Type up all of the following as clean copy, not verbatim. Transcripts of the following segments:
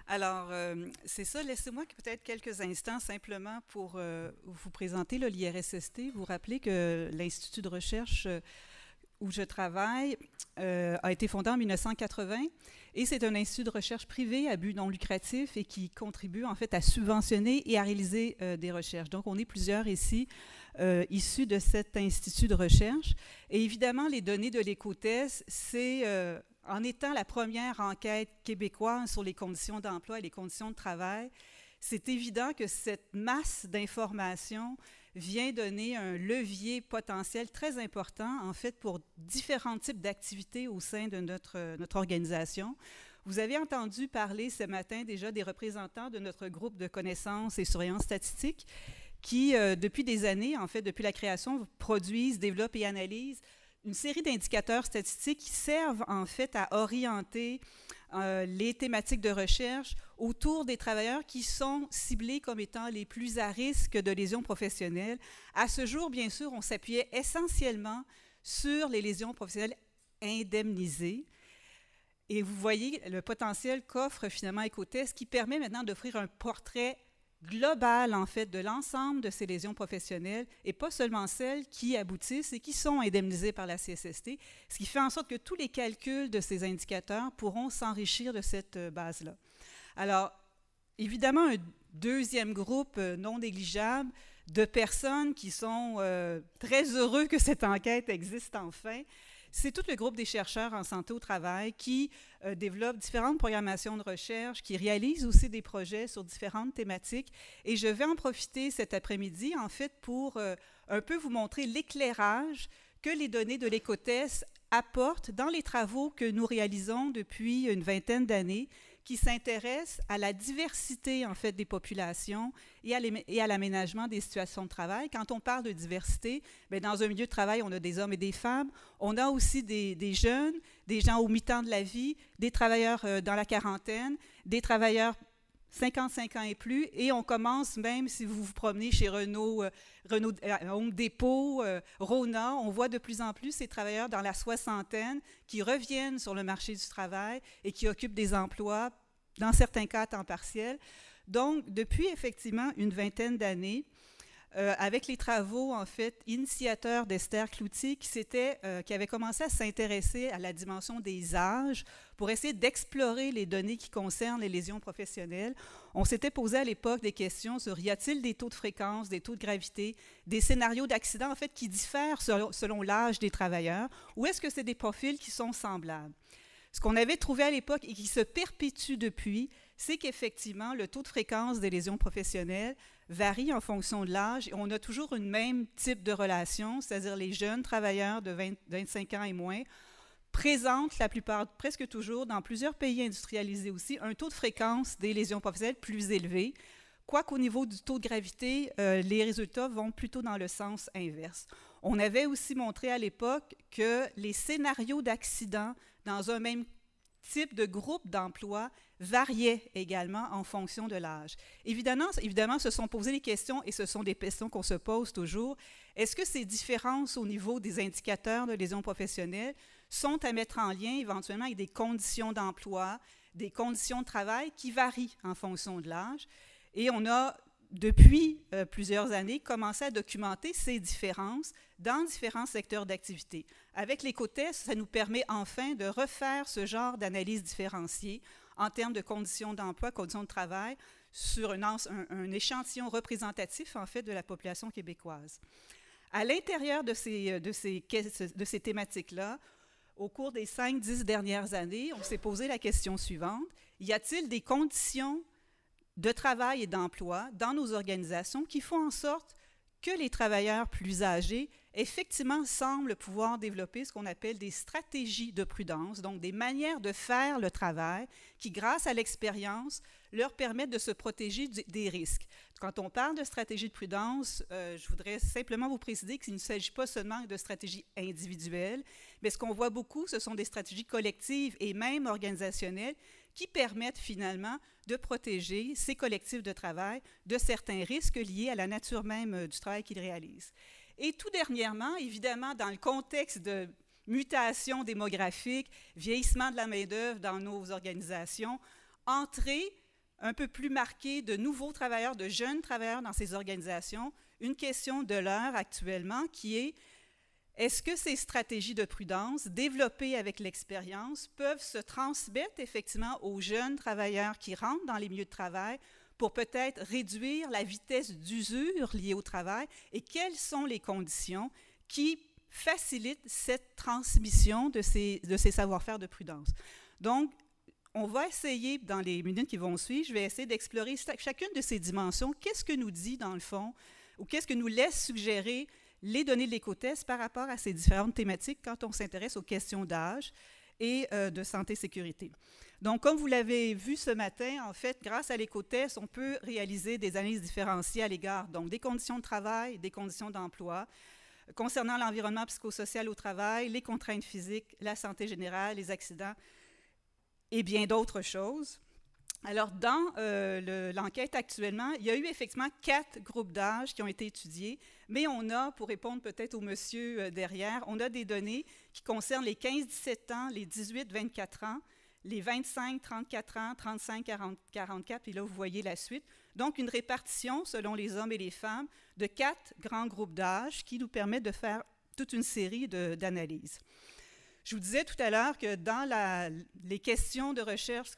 Alors, c'est ça. Laissez-moi peut-être quelques instants simplement pour vous présenter l'IRSST. Vous rappelez que l'Institut de recherche où je travaille a été fondé en 1980 et c'est un institut de recherche privé à but non lucratif et qui contribue en fait à subventionner et à réaliser des recherches. Donc, on est plusieurs ici issus de cet institut de recherche. Et évidemment, les données de l'Écotest, c'est en étant la première enquête québécoise sur les conditions d'emploi et les conditions de travail, c'est évident que cette masse d'informations vient donner un levier potentiel très important, en fait, pour différents types d'activités au sein de notre organisation. Vous avez entendu parler ce matin déjà des représentants de notre groupe de connaissances et surveillance statistique qui, depuis des années, en fait, depuis la création, produisent, développent et analysent une série d'indicateurs statistiques qui servent en fait à orienter les thématiques de recherche autour des travailleurs qui sont ciblés comme étant les plus à risque de lésions professionnelles. À ce jour, bien sûr, on s'appuyait essentiellement sur les lésions professionnelles indemnisées. Et vous voyez le potentiel qu'offre finalement Écotest qui permet maintenant d'offrir un portrait global, en fait, de l'ensemble de ces lésions professionnelles et pas seulement celles qui aboutissent et qui sont indemnisées par la CSST, ce qui fait en sorte que tous les calculs de ces indicateurs pourront s'enrichir de cette base-là. Alors, évidemment, un deuxième groupe non négligeable de personnes qui sont très heureux que cette enquête existe enfin, c'est tout le groupe des chercheurs en santé au travail qui développent différentes programmations de recherche, qui réalisent aussi des projets sur différentes thématiques. Et je vais en profiter cet après-midi, en fait, pour un peu vous montrer l'éclairage que les données de l'Écotest apportent dans les travaux que nous réalisons depuis une vingtaine d'années, qui s'intéressent à la diversité, en fait, des populations et à l'aménagement des situations de travail. Quand on parle de diversité, bien, dans un milieu de travail, on a des hommes et des femmes. On a aussi des jeunes, des gens au mi-temps de la vie, des travailleurs dans la quarantaine, des travailleurs 55 ans et plus, et on commence même, si vous vous promenez chez Renault Home Depot, Rona, on voit de plus en plus ces travailleurs dans la soixantaine qui reviennent sur le marché du travail et qui occupent des emplois, dans certains cas à temps partiel. Donc, depuis effectivement une vingtaine d'années, avec les travaux, en fait, initiateurs d'Esther Cloutier, qui avait commencé à s'intéresser à la dimension des âges pour essayer d'explorer les données qui concernent les lésions professionnelles. On s'était posé à l'époque des questions sur y a-t-il des taux de fréquence, des taux de gravité, des scénarios d'accident, en fait, qui diffèrent selon l'âge des travailleurs, ou est-ce que c'est des profils qui sont semblables? Ce qu'on avait trouvé à l'époque et qui se perpétue depuis, c'est qu'effectivement, le taux de fréquence des lésions professionnelles varie en fonction de l'âge. On a toujours une même type de relation, c'est-à-dire les jeunes travailleurs de 25 ans et moins présentent la plupart, presque toujours, dans plusieurs pays industrialisés aussi, un taux de fréquence des lésions professionnelles plus élevé, quoiqu'au niveau du taux de gravité, les résultats vont plutôt dans le sens inverse. On avait aussi montré à l'époque que les scénarios d'accident dans un même type de groupe d'emploi variaient également en fonction de l'âge. Évidemment, se sont posées des questions, et ce sont des questions qu'on se pose toujours. Est-ce que ces différences au niveau des indicateurs de lésions professionnelles sont à mettre en lien éventuellement avec des conditions d'emploi, des conditions de travail qui varient en fonction de l'âge? Et on a, depuis plusieurs années, commencé à documenter ces différences dans différents secteurs d'activité. Avec l'Écotest, ça nous permet enfin de refaire ce genre d'analyse différenciée en termes de conditions d'emploi, conditions de travail, sur un échantillon représentatif, en fait, de la population québécoise. À l'intérieur de ces thématiques-là, au cours des 5-10 dernières années, on s'est posé la question suivante. Y a-t-il des conditions de travail et d'emploi dans nos organisations qui font en sorte que les travailleurs plus âgés, effectivement, semblent pouvoir développer ce qu'on appelle des stratégies de prudence, donc des manières de faire le travail qui, grâce à l'expérience, leur permettent de se protéger des risques. Quand on parle de stratégie de prudence, je voudrais simplement vous préciser qu'il ne s'agit pas seulement de stratégies individuelles, mais ce qu'on voit beaucoup, ce sont des stratégies collectives et même organisationnelles qui permettent finalement de protéger ces collectifs de travail de certains risques liés à la nature même du travail qu'ils réalisent. Et tout dernièrement, évidemment, dans le contexte de mutation démographique, vieillissement de la main-d'œuvre dans nos organisations, entrée un peu plus marquée de nouveaux travailleurs, de jeunes travailleurs dans ces organisations, une question de l'heure actuellement qui est: est-ce que ces stratégies de prudence développées avec l'expérience peuvent se transmettre effectivement aux jeunes travailleurs qui rentrent dans les milieux de travail pour peut-être réduire la vitesse d'usure liée au travail, et quelles sont les conditions qui facilitent cette transmission de ces savoir-faire de prudence? Donc, on va essayer, dans les minutes qui vont suivre, je vais essayer d'explorer chacune de ces dimensions. Qu'est-ce que nous dit, dans le fond, ou qu'est-ce que nous laisse suggérer les données de l'écotest par rapport à ces différentes thématiques quand on s'intéresse aux questions d'âge et de santé-sécurité. Donc, comme vous l'avez vu ce matin, en fait, grâce à l'écotest, on peut réaliser des analyses différenciées à l'égard donc des conditions de travail, des conditions d'emploi, concernant l'environnement psychosocial au travail, les contraintes physiques, la santé générale, les accidents et bien d'autres choses. Alors, dans l'enquête actuellement, il y a eu effectivement 4 groupes d'âge qui ont été étudiés, mais on a, pour répondre peut-être au monsieur derrière, on a des données qui concernent les 15-17 ans, les 18-24 ans, les 25-34 ans, 35-44, et là, vous voyez la suite. Donc, une répartition, selon les hommes et les femmes, de 4 grands groupes d'âge qui nous permettent de faire toute une série d'analyses. Je vous disais tout à l'heure que dans les questions de recherche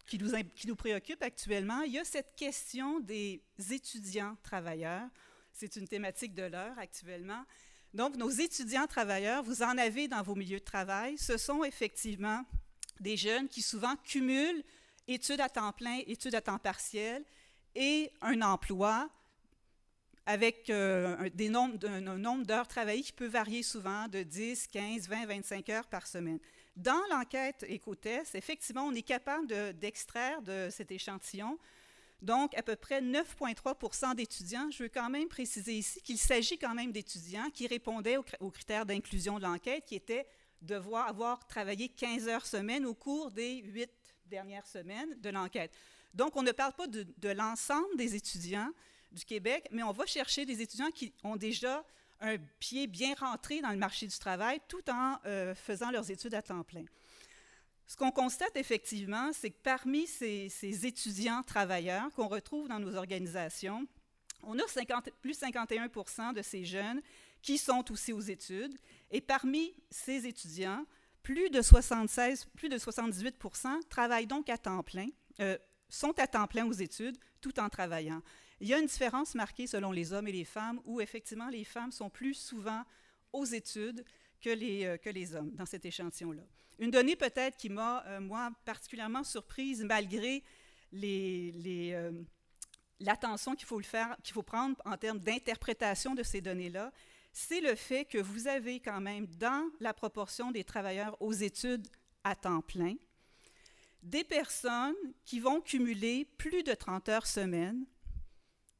qui nous préoccupent actuellement, il y a cette question des étudiants travailleurs. C'est une thématique de l'heure actuellement. Donc, nos étudiants travailleurs, vous en avez dans vos milieux de travail. Ce sont effectivement des jeunes qui souvent cumulent études à temps plein, études à temps partiel et un emploi avec un nombre d'heures travaillées qui peut varier souvent de 10, 15, 20, 25 heures par semaine. Dans l'enquête écotest, effectivement, on est capable d'extraire de cet échantillon, donc à peu près 9,3 % d'étudiants. Je veux quand même préciser ici qu'il s'agit quand même d'étudiants qui répondaient aux critères d'inclusion de l'enquête, qui étaient devoir avoir travaillé 15 heures semaine au cours des 8 dernières semaines de l'enquête. Donc, on ne parle pas de l'ensemble des étudiants du Québec, mais on va chercher des étudiants qui ont déjà un pied bien rentré dans le marché du travail tout en faisant leurs études à temps plein. Ce qu'on constate effectivement, c'est que parmi ces étudiants travailleurs qu'on retrouve dans nos organisations, on a plus de 51 % de ces jeunes qui sont aussi aux études, et parmi ces étudiants, plus de 78 % travaillent donc à temps plein, sont à temps plein aux études tout en travaillant. Il y a une différence marquée selon les hommes et les femmes où effectivement les femmes sont plus souvent aux études que les hommes dans cet échantillon-là. Une donnée peut-être qui m'a, moi, particulièrement surprise malgré l'attention qu'il faut prendre en termes d'interprétation de ces données-là, c'est le fait que vous avez quand même dans la proportion des travailleurs aux études à temps plein, des personnes qui vont cumuler plus de 30 heures semaine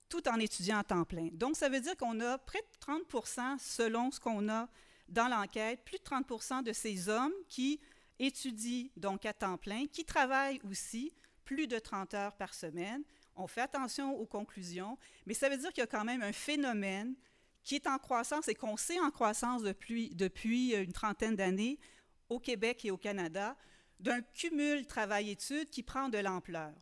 tout en étudiant à temps plein. Donc, ça veut dire qu'on a près de 30 % selon ce qu'on a dans l'enquête, plus de 30 % de ces hommes qui étudient donc à temps plein, qui travaillent aussi plus de 30 heures par semaine. On fait attention aux conclusions, mais ça veut dire qu'il y a quand même un phénomène qui est en croissance et qu'on sait en croissance depuis une trentaine d'années au Québec et au Canada, d'un cumul travail-études qui prend de l'ampleur.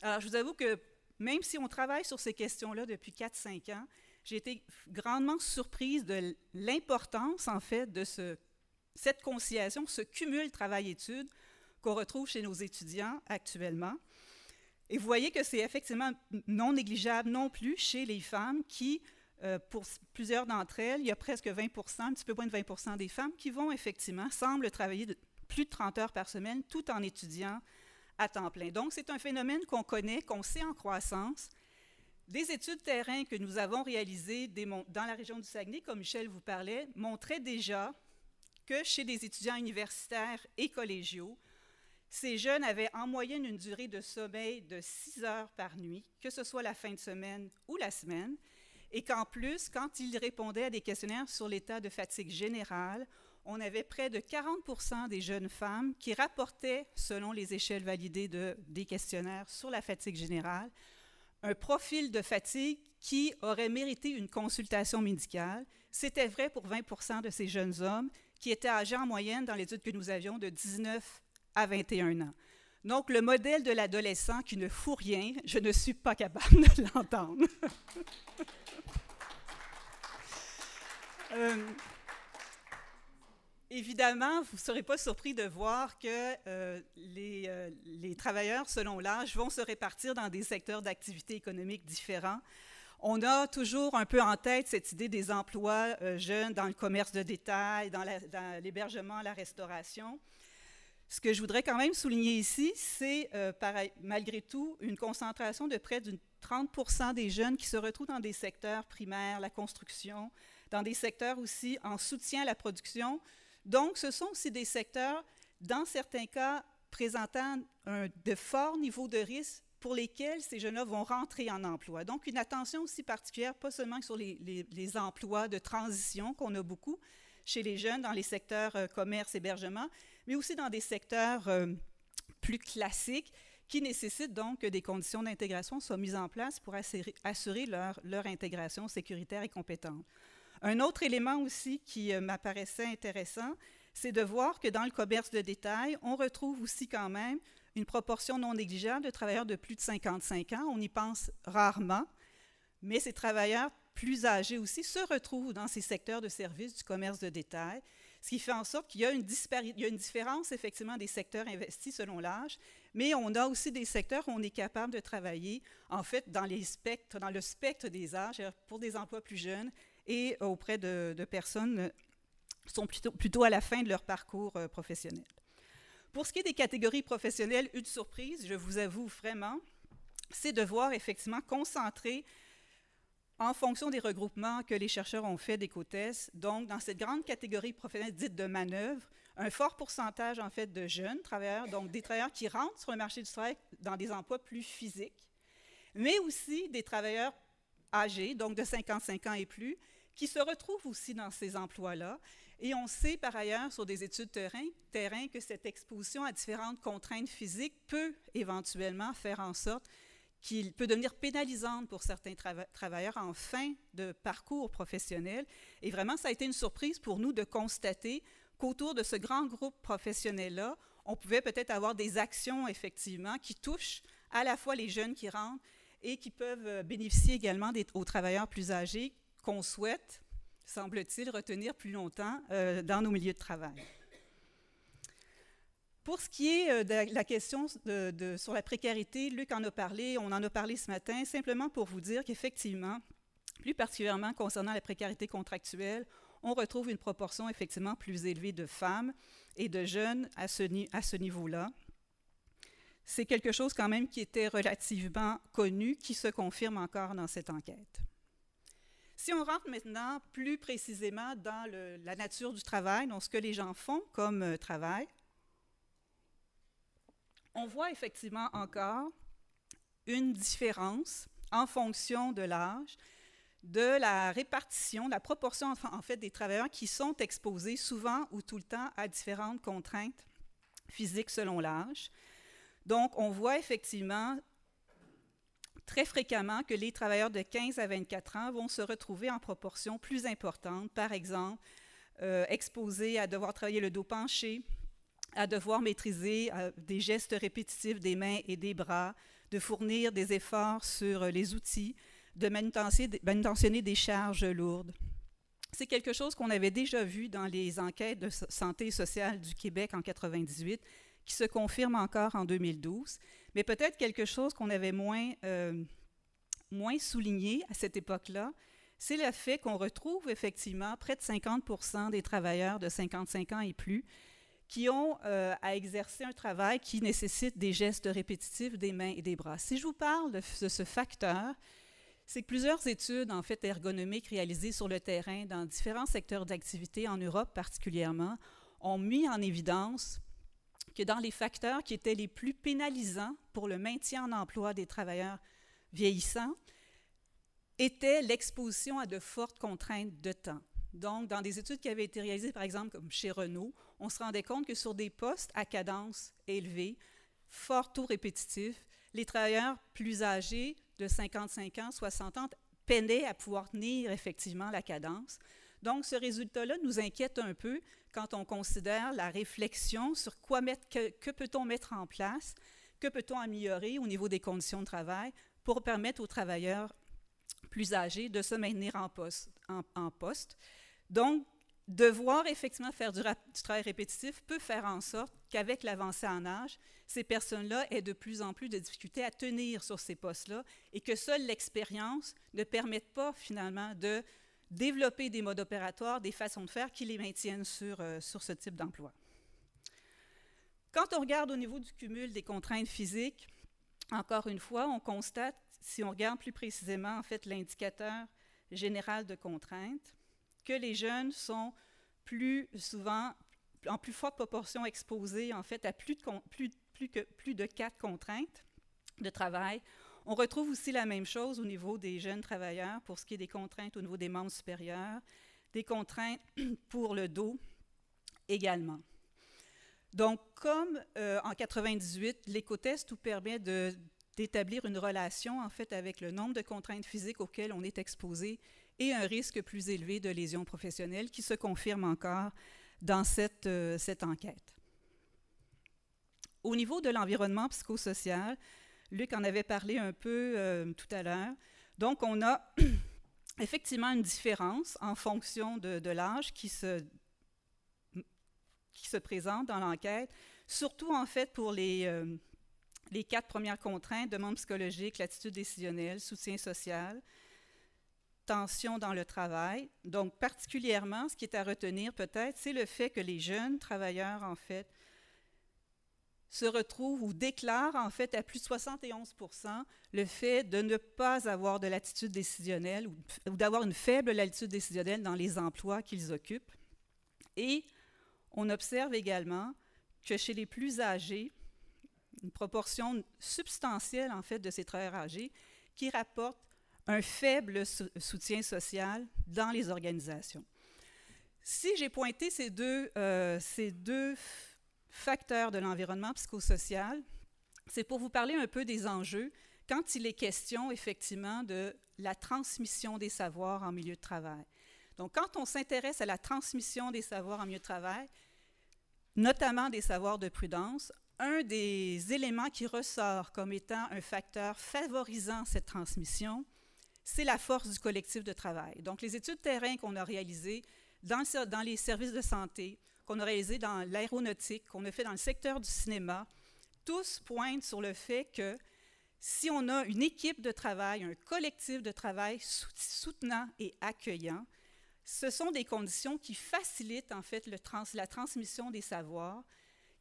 Alors, je vous avoue que même si on travaille sur ces questions-là depuis 4-5 ans, j'ai été grandement surprise de l'importance, en fait, de cette conciliation, ce cumul travail-études qu'on retrouve chez nos étudiants actuellement. Et vous voyez que c'est effectivement non négligeable non plus chez les femmes qui, pour plusieurs d'entre elles, il y a presque 20 %, un petit peu moins de 20 % des femmes qui vont effectivement, semblent travailler plus de 30 heures par semaine tout en étudiant à temps plein. Donc, c'est un phénomène qu'on connaît, qu'on sait en croissance. Des études terrain que nous avons réalisées dans la région du Saguenay, comme Michel vous parlait, montraient déjà que chez des étudiants universitaires et collégiaux, ces jeunes avaient en moyenne une durée de sommeil de 6 heures par nuit, que ce soit la fin de semaine ou la semaine, et qu'en plus, quand ils répondaient à des questionnaires sur l'état de fatigue générale, on avait près de 40 % des jeunes femmes qui rapportaient, selon les échelles validées des questionnaires sur la fatigue générale, un profil de fatigue qui aurait mérité une consultation médicale. C'était vrai pour 20 % de ces jeunes hommes qui étaient âgés en moyenne, dans l'étude que nous avions, de 19 à 21 ans. Donc, le modèle de l'adolescent qui ne fout rien, je ne suis pas capable de l'entendre. Évidemment, vous ne serez pas surpris de voir que les travailleurs, selon l'âge, vont se répartir dans des secteurs d'activité économique différents. On a toujours un peu en tête cette idée des emplois jeunes dans le commerce de détail, dans l'hébergement, la restauration. Ce que je voudrais quand même souligner ici, c'est malgré tout une concentration de près de 30% des jeunes qui se retrouvent dans des secteurs primaires, la construction, dans des secteurs aussi en soutien à la production. Donc, ce sont aussi des secteurs, dans certains cas, présentant de forts niveaux de risque pour lesquels ces jeunes-là vont rentrer en emploi. Donc, une attention aussi particulière, pas seulement sur les emplois de transition qu'on a beaucoup chez les jeunes dans les secteurs commerce, hébergement, mais aussi dans des secteurs plus classiques qui nécessitent donc que des conditions d'intégration soient mises en place pour assurer leur intégration sécuritaire et compétente. Un autre élément aussi qui m'apparaissait intéressant, c'est de voir que dans le commerce de détail, on retrouve aussi quand même une proportion non négligeable de travailleurs de plus de 55 ans. On y pense rarement, mais ces travailleurs plus âgés aussi se retrouvent dans ces secteurs de services du commerce de détail, ce qui fait en sorte qu'il y a une différence effectivement des secteurs investis selon l'âge, mais on a aussi des secteurs où on est capable de travailler en fait dans le spectre des âges pour des emplois plus jeunes et auprès de personnes qui sont plutôt à la fin de leur parcours professionnel. Pour ce qui est des catégories professionnelles, une surprise, je vous avoue vraiment, c'est de voir effectivement concentrer en fonction des regroupements que les chercheurs ont fait des COTES, donc dans cette grande catégorie professionnelle dite de manœuvre, un fort pourcentage en fait de jeunes travailleurs, donc des travailleurs qui rentrent sur le marché du travail dans des emplois plus physiques, mais aussi des travailleurs âgés, donc de 55 ans et plus, qui se retrouvent aussi dans ces emplois-là. Et on sait par ailleurs sur des études terrain que cette exposition à différentes contraintes physiques peut éventuellement faire en sorte qu'il peut devenir pénalisante pour certains travailleurs en fin de parcours professionnel. Et vraiment, ça a été une surprise pour nous de constater qu'autour de ce grand groupe professionnel-là, on pouvait peut-être avoir des actions, effectivement, qui touchent à la fois les jeunes qui rentrent et qui peuvent bénéficier également aux travailleurs plus âgés qu'on souhaite, semble-t-il, retenir plus longtemps dans nos milieux de travail. Pour ce qui est de la question sur la précarité, Luc en a parlé, on en a parlé ce matin, simplement pour vous dire qu'effectivement, plus particulièrement concernant la précarité contractuelle, on retrouve une proportion effectivement plus élevée de femmes et de jeunes à ce niveau-là. C'est quelque chose quand même qui était relativement connu, qui se confirme encore dans cette enquête. Si on rentre maintenant plus précisément dans la nature du travail, donc ce que les gens font comme travail, on voit effectivement encore une différence en fonction de l'âge, de la répartition, la proportion en fait des travailleurs qui sont exposés souvent ou tout le temps à différentes contraintes physiques selon l'âge. Donc, on voit effectivement très fréquemment que les travailleurs de 15 à 24 ans vont se retrouver en proportion plus importante, par exemple, exposés à devoir travailler le dos penché, à devoir maîtriser des gestes répétitifs des mains et des bras, de fournir des efforts sur les outils, de manutentionner des charges lourdes. C'est quelque chose qu'on avait déjà vu dans les enquêtes de santé sociale du Québec en 1998, qui se confirme encore en 2012, mais peut-être quelque chose qu'on avait moins souligné à cette époque-là, c'est le fait qu'on retrouve effectivement près de 50% des travailleurs de 55 ans et plus qui ont à exercer un travail qui nécessite des gestes répétitifs des mains et des bras. Si je vous parle de ce facteur, c'est que plusieurs études en fait ergonomiques réalisées sur le terrain dans différents secteurs d'activité en Europe particulièrement ont mis en évidence que dans les facteurs qui étaient les plus pénalisants pour le maintien en emploi des travailleurs vieillissants était l'exposition à de fortes contraintes de temps. Donc, dans des études qui avaient été réalisées, par exemple, comme chez Renault, on se rendait compte que sur des postes à cadence élevée, fort taux répétitif, les travailleurs plus âgés de 55 ans, 60 ans, peinaient à pouvoir tenir effectivement la cadence. Donc, ce résultat-là nous inquiète un peu quand on considère la réflexion sur que peut-on mettre en place, que peut-on améliorer au niveau des conditions de travail pour permettre aux travailleurs plus âgés de se maintenir en poste. Donc, devoir effectivement faire du travail répétitif peut faire en sorte qu'avec l'avancée en âge, ces personnes-là aient de plus en plus de difficultés à tenir sur ces postes-là et que seule l'expérience ne permette pas finalement de développer des modes opératoires, des façons de faire qui les maintiennent sur ce type d'emploi. Quand on regarde au niveau du cumul des contraintes physiques, encore une fois, on constate, si on regarde plus précisément en fait l'indicateur général de contraintes, que les jeunes sont plus souvent, en plus forte proportion exposés en fait à plus de 4 contraintes de travail. On retrouve aussi la même chose au niveau des jeunes travailleurs pour ce qui est des contraintes au niveau des membres supérieurs, des contraintes pour le dos également. Donc, comme en 98, l'écotest nous permet d'établir une relation en fait avec le nombre de contraintes physiques auxquelles on est exposé et un risque plus élevé de lésions professionnelles qui se confirme encore dans cette enquête. Au niveau de l'environnement psychosocial, Luc en avait parlé un peu tout à l'heure. Donc, on a effectivement une différence en fonction de l'âge qui se présente dans l'enquête, surtout en fait pour les 4 premières contraintes, demande psychologique, l'attitude décisionnelle, soutien social, tension dans le travail. Donc, particulièrement, ce qui est à retenir peut-être, c'est le fait que les jeunes travailleurs, en fait, se retrouvent ou déclarent, en fait, à plus de 71% le fait de ne pas avoir de latitude décisionnelle ou d'avoir une faible latitude décisionnelle dans les emplois qu'ils occupent. Et on observe également que chez les plus âgés, une proportion substantielle, en fait, de ces travailleurs âgés qui rapportent un faible soutien social dans les organisations. Si j'ai pointé ces deux facteurs de l'environnement psychosocial, c'est pour vous parler un peu des enjeux quand il est question, effectivement, de la transmission des savoirs en milieu de travail. Donc, quand on s'intéresse à la transmission des savoirs en milieu de travail, notamment des savoirs de prudence, un des éléments qui ressort comme étant un facteur favorisant cette transmission, c'est la force du collectif de travail. Donc, les études terrain qu'on a réalisées dans les services de santé, qu'on a réalisées dans l'aéronautique, qu'on a fait dans le secteur du cinéma, tous pointent sur le fait que si on a une équipe de travail, un collectif de travail soutenant et accueillant, ce sont des conditions qui facilitent en fait la transmission des savoirs,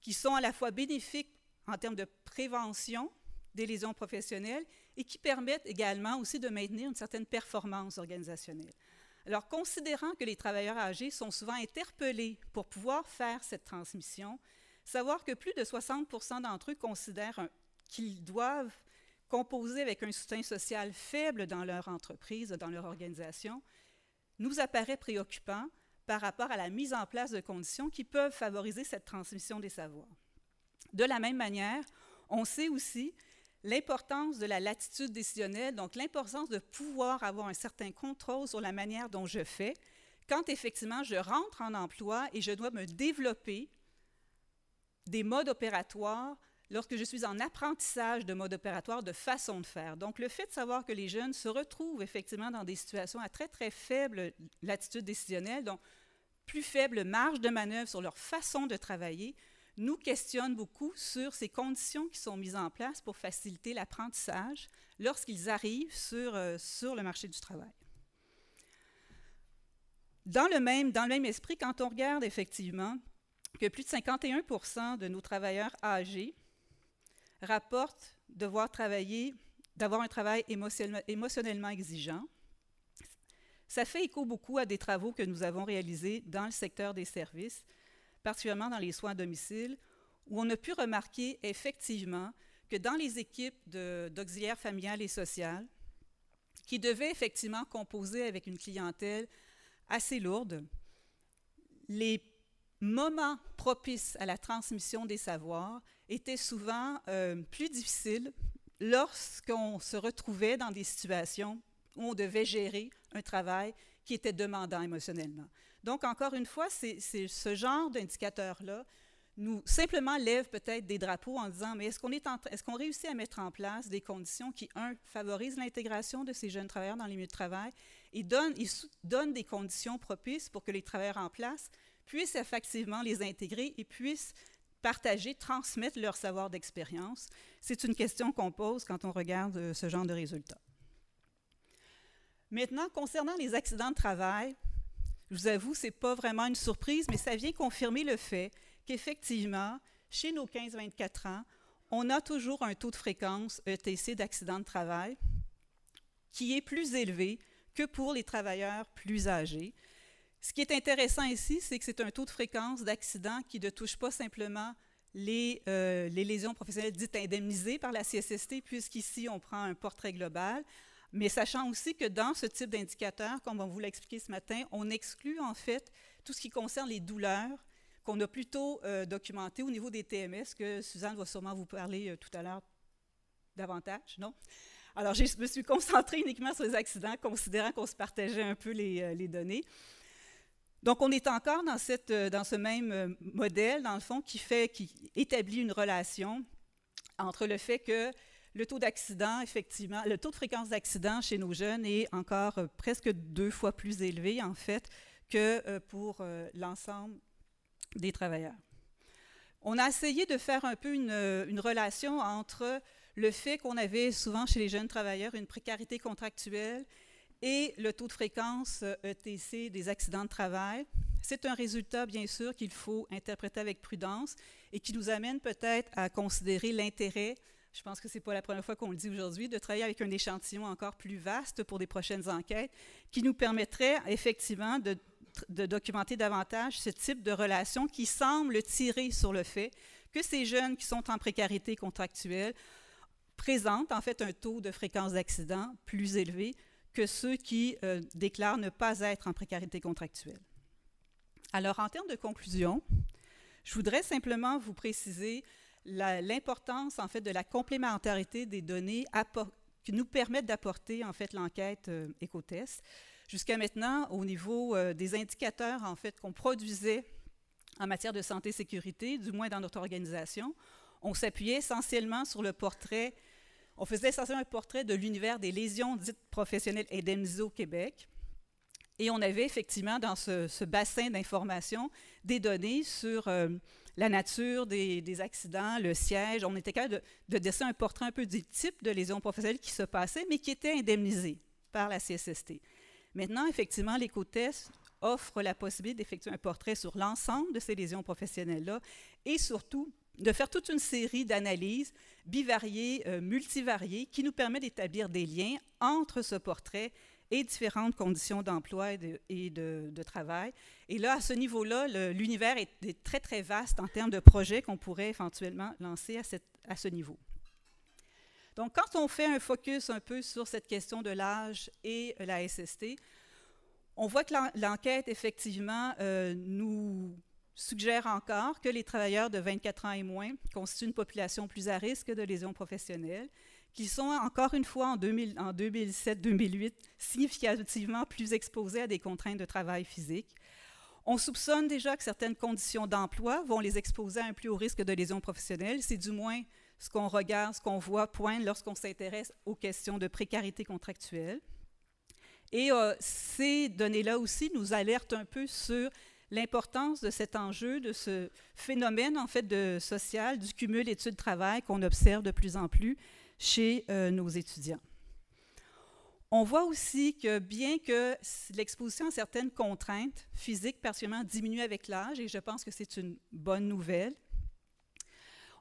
qui sont à la fois bénéfiques en termes de prévention des lésions professionnelles et qui permettent également aussi de maintenir une certaine performance organisationnelle. Alors, considérant que les travailleurs âgés sont souvent interpellés pour pouvoir faire cette transmission, savoir que plus de 60% d'entre eux considèrent qu'ils doivent composer avec un soutien social faible dans leur entreprise, dans leur organisation, nous apparaît préoccupant par rapport à la mise en place de conditions qui peuvent favoriser cette transmission des savoirs. De la même manière, on sait aussi l'importance de la latitude décisionnelle, donc l'importance de pouvoir avoir un certain contrôle sur la manière dont je fais quand effectivement je rentre en emploi et je dois me développer des modes opératoires lorsque je suis en apprentissage de modes opératoires, de façon de faire. Donc, le fait de savoir que les jeunes se retrouvent effectivement dans des situations à très, très faible latitude décisionnelle, donc plus faible marge de manœuvre sur leur façon de travailler, nous questionne beaucoup sur ces conditions qui sont mises en place pour faciliter l'apprentissage lorsqu'ils arrivent sur le marché du travail. Dans le même esprit, quand on regarde effectivement que plus de 51% de nos travailleurs âgés rapportent d'avoir un travail émotionnellement exigeant, ça fait écho beaucoup à des travaux que nous avons réalisés dans le secteur des services, particulièrement dans les soins à domicile, où on a pu remarquer effectivement que dans les équipes d'auxiliaires familiales et sociales, qui devaient effectivement composer avec une clientèle assez lourde, les moments propices à la transmission des savoirs étaient souvent plus difficiles lorsqu'on se retrouvait dans des situations où on devait gérer un travail qui était demandant émotionnellement. Donc, encore une fois, c'est ce genre d'indicateurs-là nous simplement lève peut-être des drapeaux en disant, mais est-ce qu'on réussit à mettre en place des conditions qui, favorisent l'intégration de ces jeunes travailleurs dans les milieux de travail et donnent des conditions propices pour que les travailleurs en place puissent effectivement les intégrer et puissent partager, transmettre leur savoir d'expérience. C'est une question qu'on pose quand on regarde ce genre de résultats. Maintenant, concernant les accidents de travail, je vous avoue, ce n'est pas vraiment une surprise, mais ça vient confirmer le fait qu'effectivement, chez nos 15-24 ans, on a toujours un taux de fréquence ETC d'accidents de travail qui est plus élevé que pour les travailleurs plus âgés. Ce qui est intéressant ici, c'est que c'est un taux de fréquence d'accidents qui ne touche pas simplement les lésions professionnelles dites indemnisées par la CSST, puisqu'ici, on prend un portrait global, mais sachant aussi que dans ce type d'indicateur, comme on vous l'a expliqué ce matin, on exclut en fait tout ce qui concerne les douleurs qu'on a plutôt documenté au niveau des TMS, que Suzanne va sûrement vous parler tout à l'heure davantage, non? Alors, je me suis concentrée uniquement sur les accidents, considérant qu'on se partageait un peu les données. Donc, on est encore dans ce même modèle, dans le fond, qui établit une relation entre le fait que le taux d'accident, effectivement, le taux de fréquence d'accident chez nos jeunes est encore presque 2 fois plus élevé, en fait, que pour l'ensemble des travailleurs. On a essayé de faire un peu une relation entre le fait qu'on avait souvent chez les jeunes travailleurs une précarité contractuelle et le taux de fréquence ETC des accidents de travail. C'est un résultat, bien sûr, qu'il faut interpréter avec prudence et qui nous amène peut-être à considérer l'intérêt, je pense que ce n'est pas la première fois qu'on le dit aujourd'hui, de travailler avec un échantillon encore plus vaste pour des prochaines enquêtes qui nous permettrait effectivement de documenter davantage ce type de relation qui semble tirer sur le fait que ces jeunes qui sont en précarité contractuelle présentent en fait un taux de fréquence d'accident plus élevé que ceux qui déclarent ne pas être en précarité contractuelle. Alors, en termes de conclusion, je voudrais simplement vous préciser l'importance en fait de la complémentarité des données qui nous permettent d'apporter en fait l'enquête Écotest. Jusqu'à maintenant, au niveau des indicateurs en fait qu'on produisait en matière de santé et sécurité, du moins dans notre organisation, on s'appuyait essentiellement sur le portrait. On faisait essentiellement un portrait de l'univers des lésions dites professionnelles indemnisées au Québec. Et on avait effectivement dans ce bassin d'informations des données sur la nature des accidents, le siège. On était capable de dessiner un portrait un peu du type de lésions professionnelles qui se passaient, mais qui étaient indemnisées par la CSST. Maintenant, effectivement, l'Écotest offre la possibilité d'effectuer un portrait sur l'ensemble de ces lésions professionnelles-là et surtout de faire toute une série d'analyses bivariées, multivariées, qui nous permet d'établir des liens entre ce portrait et différentes conditions d'emploi et de travail. Et là, à ce niveau-là, l'univers est très, très vaste en termes de projets qu'on pourrait éventuellement lancer à ce niveau. Donc, quand on fait un focus un peu sur cette question de l'âge et la SST, on voit que l'enquête, effectivement, nous suggère encore que les travailleurs de 24 ans et moins constituent une population plus à risque de lésions professionnelles, qu'ils sont encore une fois en 2007-2008 significativement plus exposés à des contraintes de travail physique. On soupçonne déjà que certaines conditions d'emploi vont les exposer à un plus haut risque de lésions professionnelles. C'est du moins ce qu'on regarde, ce qu'on voit poindre lorsqu'on s'intéresse aux questions de précarité contractuelle. Et ces données-là aussi nous alertent un peu sur l'importance de cet enjeu, de ce phénomène en fait social du cumul études-travail qu'on observe de plus en plus chez nos étudiants. On voit aussi que bien que l'exposition à certaines contraintes physiques particulièrement diminue avec l'âge, et je pense que c'est une bonne nouvelle,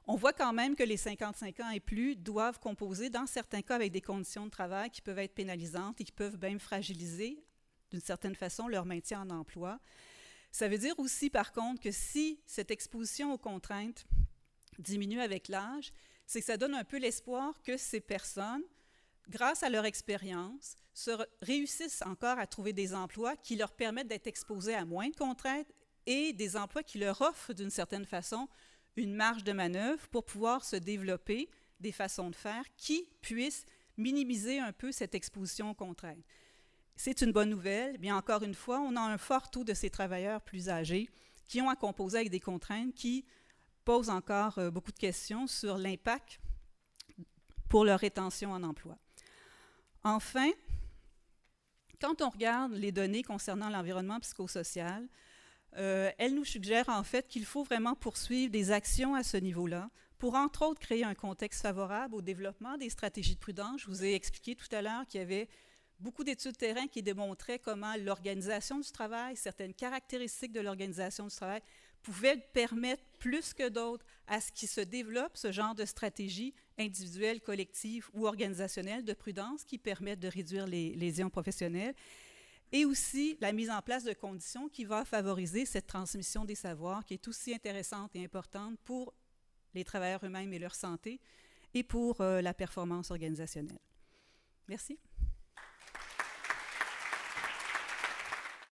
on voit quand même que les 55 ans et plus doivent composer dans certains cas avec des conditions de travail qui peuvent être pénalisantes et qui peuvent même fragiliser d'une certaine façon leur maintien en emploi. Ça veut dire aussi par contre que si cette exposition aux contraintes diminue avec l'âge, c'est que ça donne un peu l'espoir que ces personnes, grâce à leur expérience, réussissent encore à trouver des emplois qui leur permettent d'être exposés à moins de contraintes et des emplois qui leur offrent d'une certaine façon une marge de manœuvre pour pouvoir se développer des façons de faire qui puissent minimiser un peu cette exposition aux contraintes. C'est une bonne nouvelle. Bien, encore une fois, on a un fort taux de ces travailleurs plus âgés qui ont à composer avec des contraintes qui posent encore beaucoup de questions sur l'impact pour leur rétention en emploi. Enfin, quand on regarde les données concernant l'environnement psychosocial, elles nous suggèrent en fait qu'il faut vraiment poursuivre des actions à ce niveau-là pour, entre autres, créer un contexte favorable au développement des stratégies de prudence. Je vous ai expliqué tout à l'heure qu'il y avait beaucoup d'études de terrain qui démontraient comment l'organisation du travail, certaines caractéristiques de l'organisation du travail pouvaient permettre plus que d'autres à ce qui se développe ce genre de stratégie individuelle, collective ou organisationnelle de prudence qui permettent de réduire les lésions professionnelles, et aussi la mise en place de conditions qui va favoriser cette transmission des savoirs qui est aussi intéressante et importante pour les travailleurs eux-mêmes et leur santé et pour la performance organisationnelle. Merci.